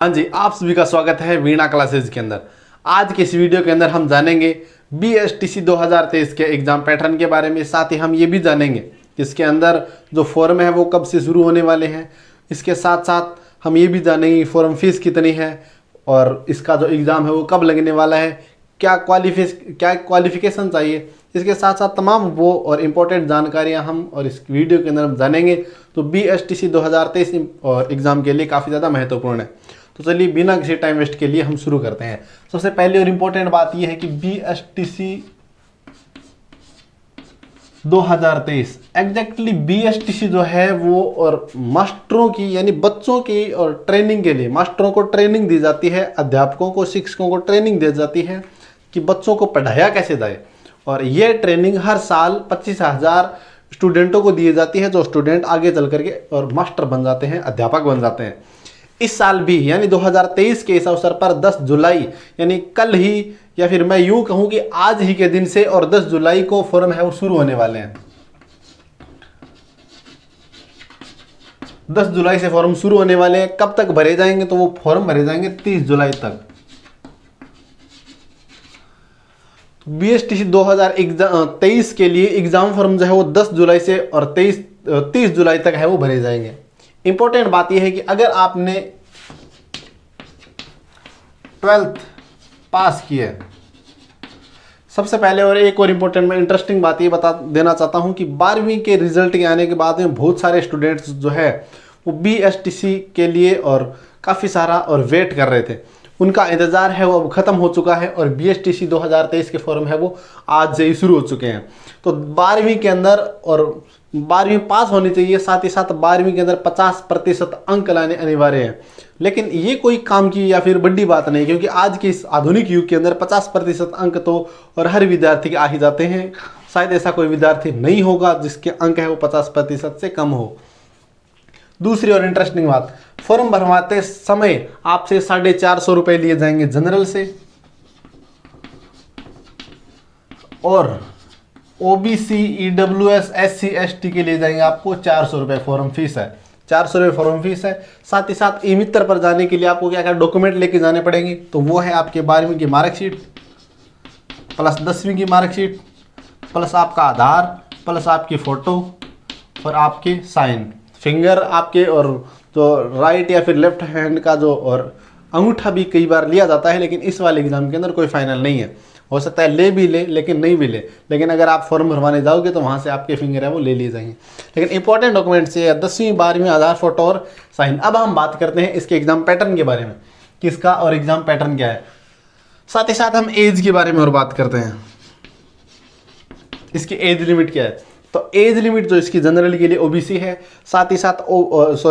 हाँ जी, आप सभी का स्वागत है वीणा क्लासेज के अंदर। आज के इस वीडियो के अंदर हम जानेंगे BSTC 2023 के एग्जाम पैटर्न के बारे में। साथ ही हम ये भी जानेंगे कि इसके अंदर जो फॉर्म है वो कब से शुरू होने वाले हैं। इसके साथ साथ हम ये भी जानेंगे कि फॉर्म फीस कितनी है और इसका जो एग्ज़ाम है वो कब लगने वाला है, क्या क्वालिफिकेशन चाहिए। इसके साथ साथ तमाम वो और इम्पोर्टेंट जानकारियां हम और इस वीडियो के अंदर हम जानेंगे। तो BSTC 2023 और एग्ज़ाम के लिए काफ़ी ज़्यादा महत्वपूर्ण है। तो चलिए बिना किसी टाइम वेस्ट के लिए हम शुरू करते हैं। सबसे पहले और इम्पोर्टेंट बात यह है कि BSTC 2023 एग्जैक्टली BSTC जो है वो और मास्टरों की यानी बच्चों की और ट्रेनिंग के लिए मास्टरों को ट्रेनिंग दी जाती है, अध्यापकों को शिक्षकों को ट्रेनिंग दी जाती है कि बच्चों को पढ़ाया कैसे जाए। और ये ट्रेनिंग हर साल 25,000 स्टूडेंटों को दी जाती है, जो स्टूडेंट आगे चल करके और मास्टर बन जाते हैं, अध्यापक बन जाते हैं। इस साल भी यानी 2023 के इस अवसर पर 10 जुलाई यानी कल ही या फिर मैं यूं कहूं कि आज ही के दिन से और 10 जुलाई को फॉर्म है वो शुरू होने वाले हैं। 10 जुलाई से फॉर्म शुरू होने वाले हैं। कब तक भरे जाएंगे? तो वो फॉर्म भरे जाएंगे 30 जुलाई तक। BSTC 2023 के लिए एग्जाम फॉर्म जो है वो 10 जुलाई से और 30 जुलाई तक है वो भरे जाएंगे। इंपॉर्टेंट बात यह है कि अगर आपने 12th पास किया, सबसे पहले और एक और इम्पोर्टेंट मैं इंटरेस्टिंग बात ये बता देना चाहता हूं कि 12वीं के रिजल्ट के आने के बाद में बहुत सारे स्टूडेंट्स जो है वो BSTC के लिए और काफ़ी सारा और वेट कर रहे थे। उनका इंतज़ार है वो अब ख़त्म हो चुका है और BSTC 2023 के फॉर्म है वो आज से ही शुरू हो चुके हैं। तो 12वीं के अंदर और 12वीं पास होनी चाहिए, साथ ही साथ 12वीं के अंदर 50% अंक लाने अनिवार्य हैं। लेकिन ये कोई काम की या फिर बड़ी बात नहीं, क्योंकि आज के इस आधुनिक युग के अंदर 50% अंक तो और हर विद्यार्थी के आ ही जाते हैं। शायद ऐसा कोई विद्यार्थी नहीं होगा जिसके अंक है वो 50% से कम हो। दूसरी और इंटरेस्टिंग बात, फॉर्म भरवाते समय आपसे 450 रुपये लिए जाएंगे जनरल से और OBC EWS SC ST के लिए जाएंगे आपको 400 रुपये फॉर्म फीस है। 400 रुपये फॉर्म फीस है। साथ ही साथ ई मित्र पर जाने के लिए आपको क्या क्या डॉक्यूमेंट लेके जाने पड़ेंगे? तो वो है आपके 12वीं की मार्कशीट प्लस 10वीं की मार्कशीट प्लस आपका आधार प्लस आपकी फ़ोटो और आपके साइन फिंगर आपके, और जो राइट या फिर लेफ्ट हैंड का जो और अंगूठा भी कई बार लिया जाता है, लेकिन इस वाले एग्जाम के अंदर कोई फाइनल नहीं है। हो सकता है ले भी ले लेकिन नहीं भी ले, लेकिन अगर आप फॉर्म भरवाने जाओगे तो वहाँ से आपके फिंगर है वो ले लिए जाएंगे। लेकिन इंपॉर्टेंट डॉक्यूमेंट्स ये 10वीं 12वीं आधार फोटो और साइन। अब हम बात करते हैं इसके एग्जाम पैटर्न के बारे में, किसका और एग्जाम पैटर्न क्या है। साथ ही साथ हम एज के बारे में और बात करते हैं, इसकी एज लिमिट क्या है। तो एज लिमिट जो इसकी जनरल के लिए OBC है, साथ ही साथ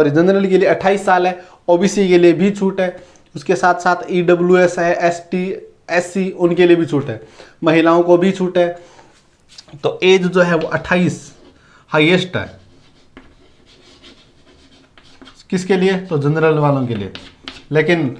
जनरल के लिए 28 साल है, OBC के लिए भी छूट है। उसके साथ साथ EWS है, ST SC उनके लिए भी छूट है, महिलाओं को भी छूट है। तो एज जो है वो 28 हाईएस्ट है। किसके लिए? तो जनरल वालों के लिए। लेकिन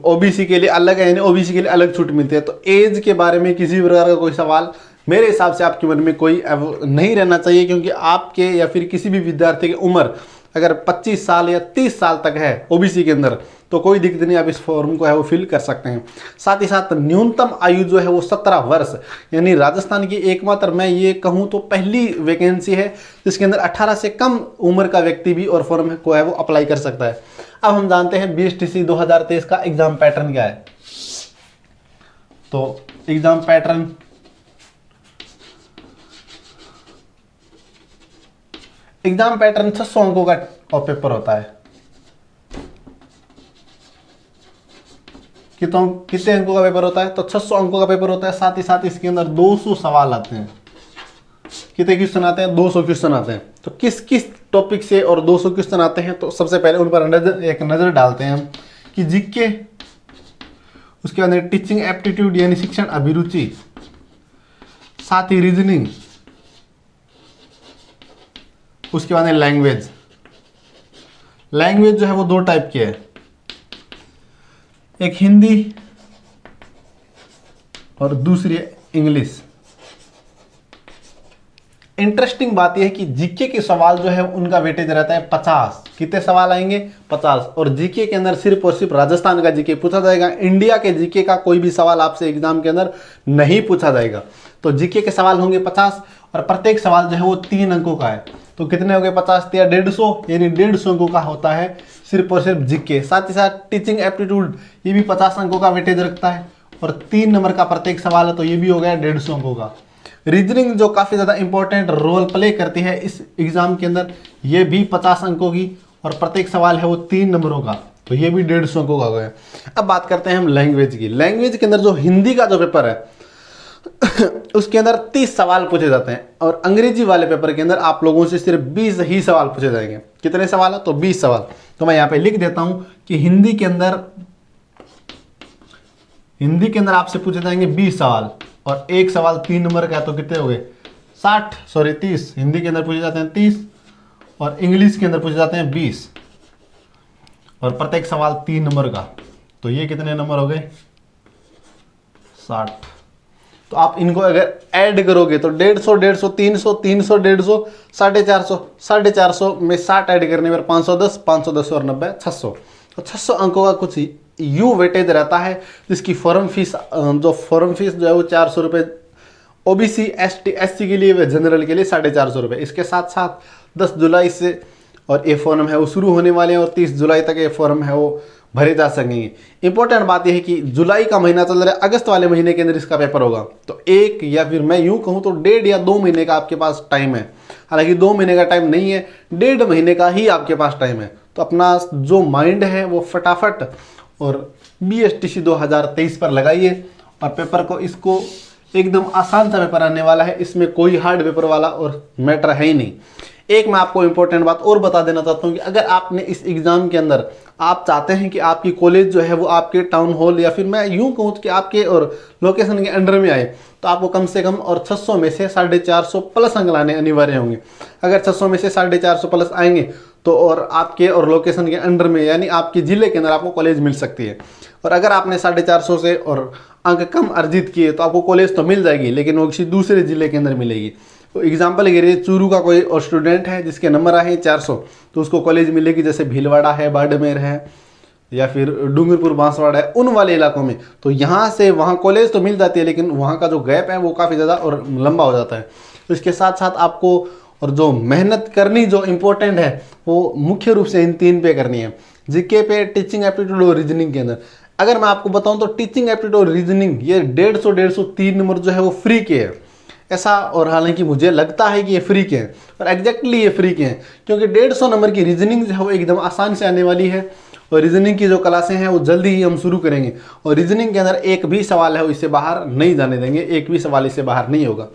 OBC के लिए अलग है, यानी OBC के लिए अलग छूट मिलती है। तो एज के बारे में किसी प्रकार का कोई सवाल मेरे हिसाब से आपके मन में कोई नहीं रहना चाहिए, क्योंकि आपके या फिर किसी भी विद्यार्थी की उम्र अगर 25 साल या 30 साल तक है OBC के अंदर तो कोई दिक्कत नहीं, आप इस फॉर्म को है वो फिल कर सकते हैं। साथ ही साथ न्यूनतम आयु जो है वो 17 वर्ष, यानी राजस्थान की एकमात्र मैं ये कहूँ तो पहली वैकेंसी है जिसके अंदर 18 से कम उम्र का व्यक्ति भी और फॉर्म को है वो अप्लाई कर सकता है। अब हम जानते हैं BSTC 2023 का एग्जाम पैटर्न क्या है। तो एग्जाम पैटर्न एग्जाम पैटर्न 600 अंकों का पेपर होता है। कितने अंकों का पेपर होता है? तो 600 अंकों का पेपर होता है। साथ ही साथ इसके अंदर 200 सवाल आते हैं। कितने क्वेश्चन आते हैं? 200 क्वेश्चन आते हैं। तो किस किस टॉपिक से और 200 क्वेश्चन आते हैं? तो सबसे पहले उन पर एक नज़र डालते हैं हम कि जीके, उसके अंदर टीचिंग एप्टीट्यूड यानी शिक्षण अभिरुचि, साथ ही रीजनिंग, उसके बाद लैंग्वेज। लैंग्वेज जो है वो 2 टाइप की है, एक हिंदी और दूसरी इंग्लिश। इंटरेस्टिंग बात यह है कि जीके के सवाल जो है उनका वेटेज रहता है 50। कितने सवाल आएंगे? 50। और जीके के अंदर सिर्फ और सिर्फ राजस्थान का जीके पूछा जाएगा। इंडिया के जीके का कोई भी सवाल आपसे एग्जाम के अंदर नहीं पूछा जाएगा। तो जीके के सवाल होंगे 50 और प्रत्येक सवाल जो है वो 3 अंकों का है। तो कितने हो गए? 50 या 150, यानी 150 अंकों का होता है सिर्फ और सिर्फ जीके। साथ ही साथ टीचिंग एप्टीट्यूड ये भी 50 अंकों का वेटेज रखता है और 3 नंबर का प्रत्येक सवाल है, तो ये भी हो गया 150 अंकों का। रीजनिंग जो काफ़ी ज़्यादा इंपॉर्टेंट रोल प्ले करती है इस एग्जाम के अंदर, ये भी 50 अंकों की और प्रत्येक सवाल है वो 3 नंबरों का, तो ये भी 150 अंकों का हो गया। अब बात करते हैं हम लैंग्वेज की। लैंग्वेज के अंदर जो हिंदी का जो पेपर है उसके अंदर 30 सवाल पूछे जाते हैं और अंग्रेजी वाले पेपर के अंदर आप लोगों से सिर्फ 20 ही सवाल पूछे जाएंगे। कितने सवाल है? तो 20 सवाल। तो मैं यहाँ पे लिख देता हूं कि हिंदी के अंदर आपसे पूछे जाएंगे 20 सवाल और एक सवाल 3 नंबर का है, तो कितने हो गए? 30। हिंदी के अंदर पूछे जाते हैं 30 और इंग्लिश के अंदर पूछे जाते हैं 20 और प्रत्येक सवाल 3 नंबर का, तो ये कितने नंबर हो गए? 60। तो आप इनको अगर ऐड करोगे तो 150, 300, 300, 150, 450 में 60 ऐड करने पर 510 और 90 600। तो 600 अंकों का कुछ यू वेटेज रहता है, जिसकी फॉर्म फीस जो है वो 400 रुपये ओबीसी एसटी एससी के लिए व जनरल के लिए 450 रुपये। इसके साथ साथ 10 जुलाई से और ये फॉर्म है वो शुरू होने वाले हैं और 30 जुलाई तक ये फॉर्म है वो भरे जा सकेंगे। इंपॉर्टेंट बात यह है कि जुलाई का महीना चल रहा है, अगस्त वाले महीने के अंदर इसका पेपर होगा, तो एक या फिर मैं यूं कहूं तो 1.5 या 2 महीने का आपके पास टाइम है। हालांकि 2 महीने का टाइम नहीं है, 1.5 महीने का ही आपके पास टाइम है। तो अपना जो माइंड है वो फटाफट और BSTC 2023 पर लगाइए और पेपर को इसको एकदम आसान सा पेपर आने वाला है, इसमें कोई हार्ड पेपर वाला और मैटर है ही नहीं। एक मैं आपको इंपॉर्टेंट बात और बता देना चाहता हूं कि अगर आपने इस एग्जाम के अंदर आप चाहते हैं कि आपकी कॉलेज जो है वो आपके टाउन हॉल या फिर मैं यूं कहूं कि आपके और लोकेशन के अंडर में आए, तो आपको कम से कम और 600 में से 450 प्लस अंक लाने अनिवार्य होंगे। अगर 600 में से 450 प्लस आएंगे तो और आपके और लोकेशन के अंडर में यानी आपके जिले के अंदर आपको कॉलेज मिल सकती है। और अगर आपने 450 से और अंक कम अर्जित किए तो आपको कॉलेज तो मिल जाएगी, लेकिन वो किसी दूसरे जिले के अंदर मिलेगी। तो एग्जाम्पल के लिए चूरू का कोई और स्टूडेंट है जिसके नंबर आए 400, तो उसको कॉलेज मिलेगी जैसे भीलवाड़ा है, बाड़मेर है या फिर डूंगरपुर बांसवाड़ा है, उन वाले इलाकों में। तो यहाँ से वहाँ कॉलेज तो मिल जाती है, लेकिन वहाँ का जो गैप है वो काफ़ी ज़्यादा और लंबा हो जाता है। तो इसके साथ साथ आपको और जो मेहनत करनी जो इम्पोर्टेंट है वो मुख्य रूप से इन 3 पे करनी है, जीके पे, टीचिंग एप्टीट्यूड और रीजनिंग के अंदर। अगर मैं आपको बताऊं तो टीचिंग एप्टीट्यूड और रीजनिंग ये 150 3 नंबर जो है वो फ्री के है ऐसा, और हालांकि मुझे लगता है कि ये फ्री के हैं और एग्जैक्टली ये फ्री के हैं, क्योंकि 150 नंबर की रीजनिंग जो है वो एकदम आसान से आने वाली है और रीजनिंग की जो क्लासें हैं वो जल्दी ही हम शुरू करेंगे। और रीजनिंग के अंदर एक भी सवाल है वो इससे बाहर नहीं जाने देंगे, एक भी सवाल इससे बाहर नहीं होगा।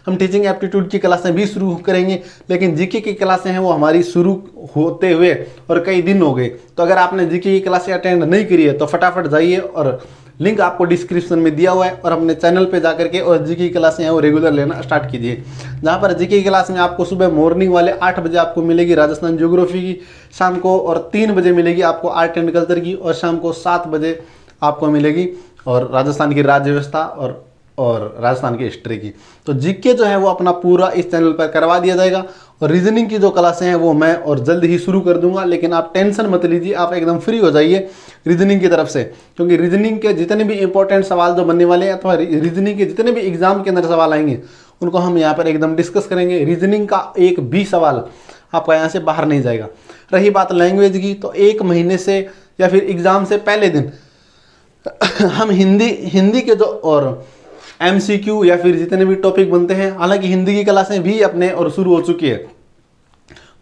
हम टीचिंग एप्टीट्यूड की क्लासें भी शुरू करेंगे, लेकिन जीके की क्लासें हैं वो हमारी शुरू होते हुए और कई दिन हो गए। तो अगर आपने जीके की क्लासें अटेंड नहीं करी है तो फटाफट जाइए और लिंक आपको डिस्क्रिप्शन में दिया हुआ है और अपने चैनल पे जाकर के और जीके की क्लासें हैं वो रेगुलर लेना स्टार्ट कीजिए। जहाँ पर जीके की क्लास में आपको सुबह मॉर्निंग वाले 8 बजे आपको मिलेगी राजस्थान ज्योग्राफी की, शाम को और 3 बजे मिलेगी आपको आर्ट एंड कल्चर की, और शाम को 7 बजे आपको मिलेगी और राजस्थान की राज्य व्यवस्था और राजस्थान की हिस्ट्री की। तो जीके जो है वो अपना पूरा इस चैनल पर करवा दिया जाएगा और रीजनिंग की जो क्लासें हैं वो मैं और जल्द ही शुरू कर दूंगा। लेकिन आप टेंशन मत लीजिए, आप एकदम फ्री हो जाइए रीजनिंग की तरफ से, क्योंकि रीजनिंग के जितने भी इंपॉर्टेंट सवाल जो बनने वाले हैं अथवा रीजनिंग के जितने भी एग्जाम के अंदर सवाल आएंगे उनको हम यहाँ पर एकदम डिस्कस करेंगे। रीजनिंग का एक भी सवाल आपका यहाँ से बाहर नहीं जाएगा। रही बात लैंग्वेज की, तो 1 महीने से या फिर एग्जाम से पहले दिन हम हिंदी के जो और MCQ या फिर जितने भी टॉपिक बनते हैं, हालांकि हिंदी की क्लासें भी अपने और शुरू हो चुकी है,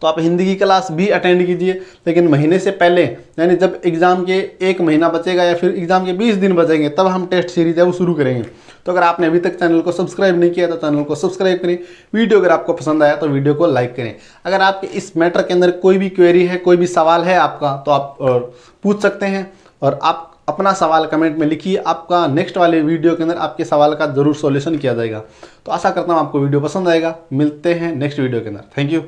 तो आप हिंदी की क्लास भी अटेंड कीजिए। लेकिन महीने से पहले यानी जब एग्जाम के 1 महीना बचेगा या फिर एग्जाम के 20 दिन बचेंगे तब हम टेस्ट सीरीज है वो शुरू करेंगे। तो अगर आपने अभी तक चैनल को सब्सक्राइब नहीं किया तो चैनल को सब्सक्राइब करें। वीडियो अगर आपको पसंद आया तो वीडियो को लाइक करें। अगर आपके इस मैटर के अंदर कोई भी क्वेरी है, कोई भी सवाल है आपका, तो आप पूछ सकते हैं और आप अपना सवाल कमेंट में लिखिए। आपका नेक्स्ट वाले वीडियो के अंदर आपके सवाल का जरूर सॉल्यूशन किया जाएगा। तो आशा करता हूँ आपको वीडियो पसंद आएगा। मिलते हैं नेक्स्ट वीडियो के अंदर। Thank you.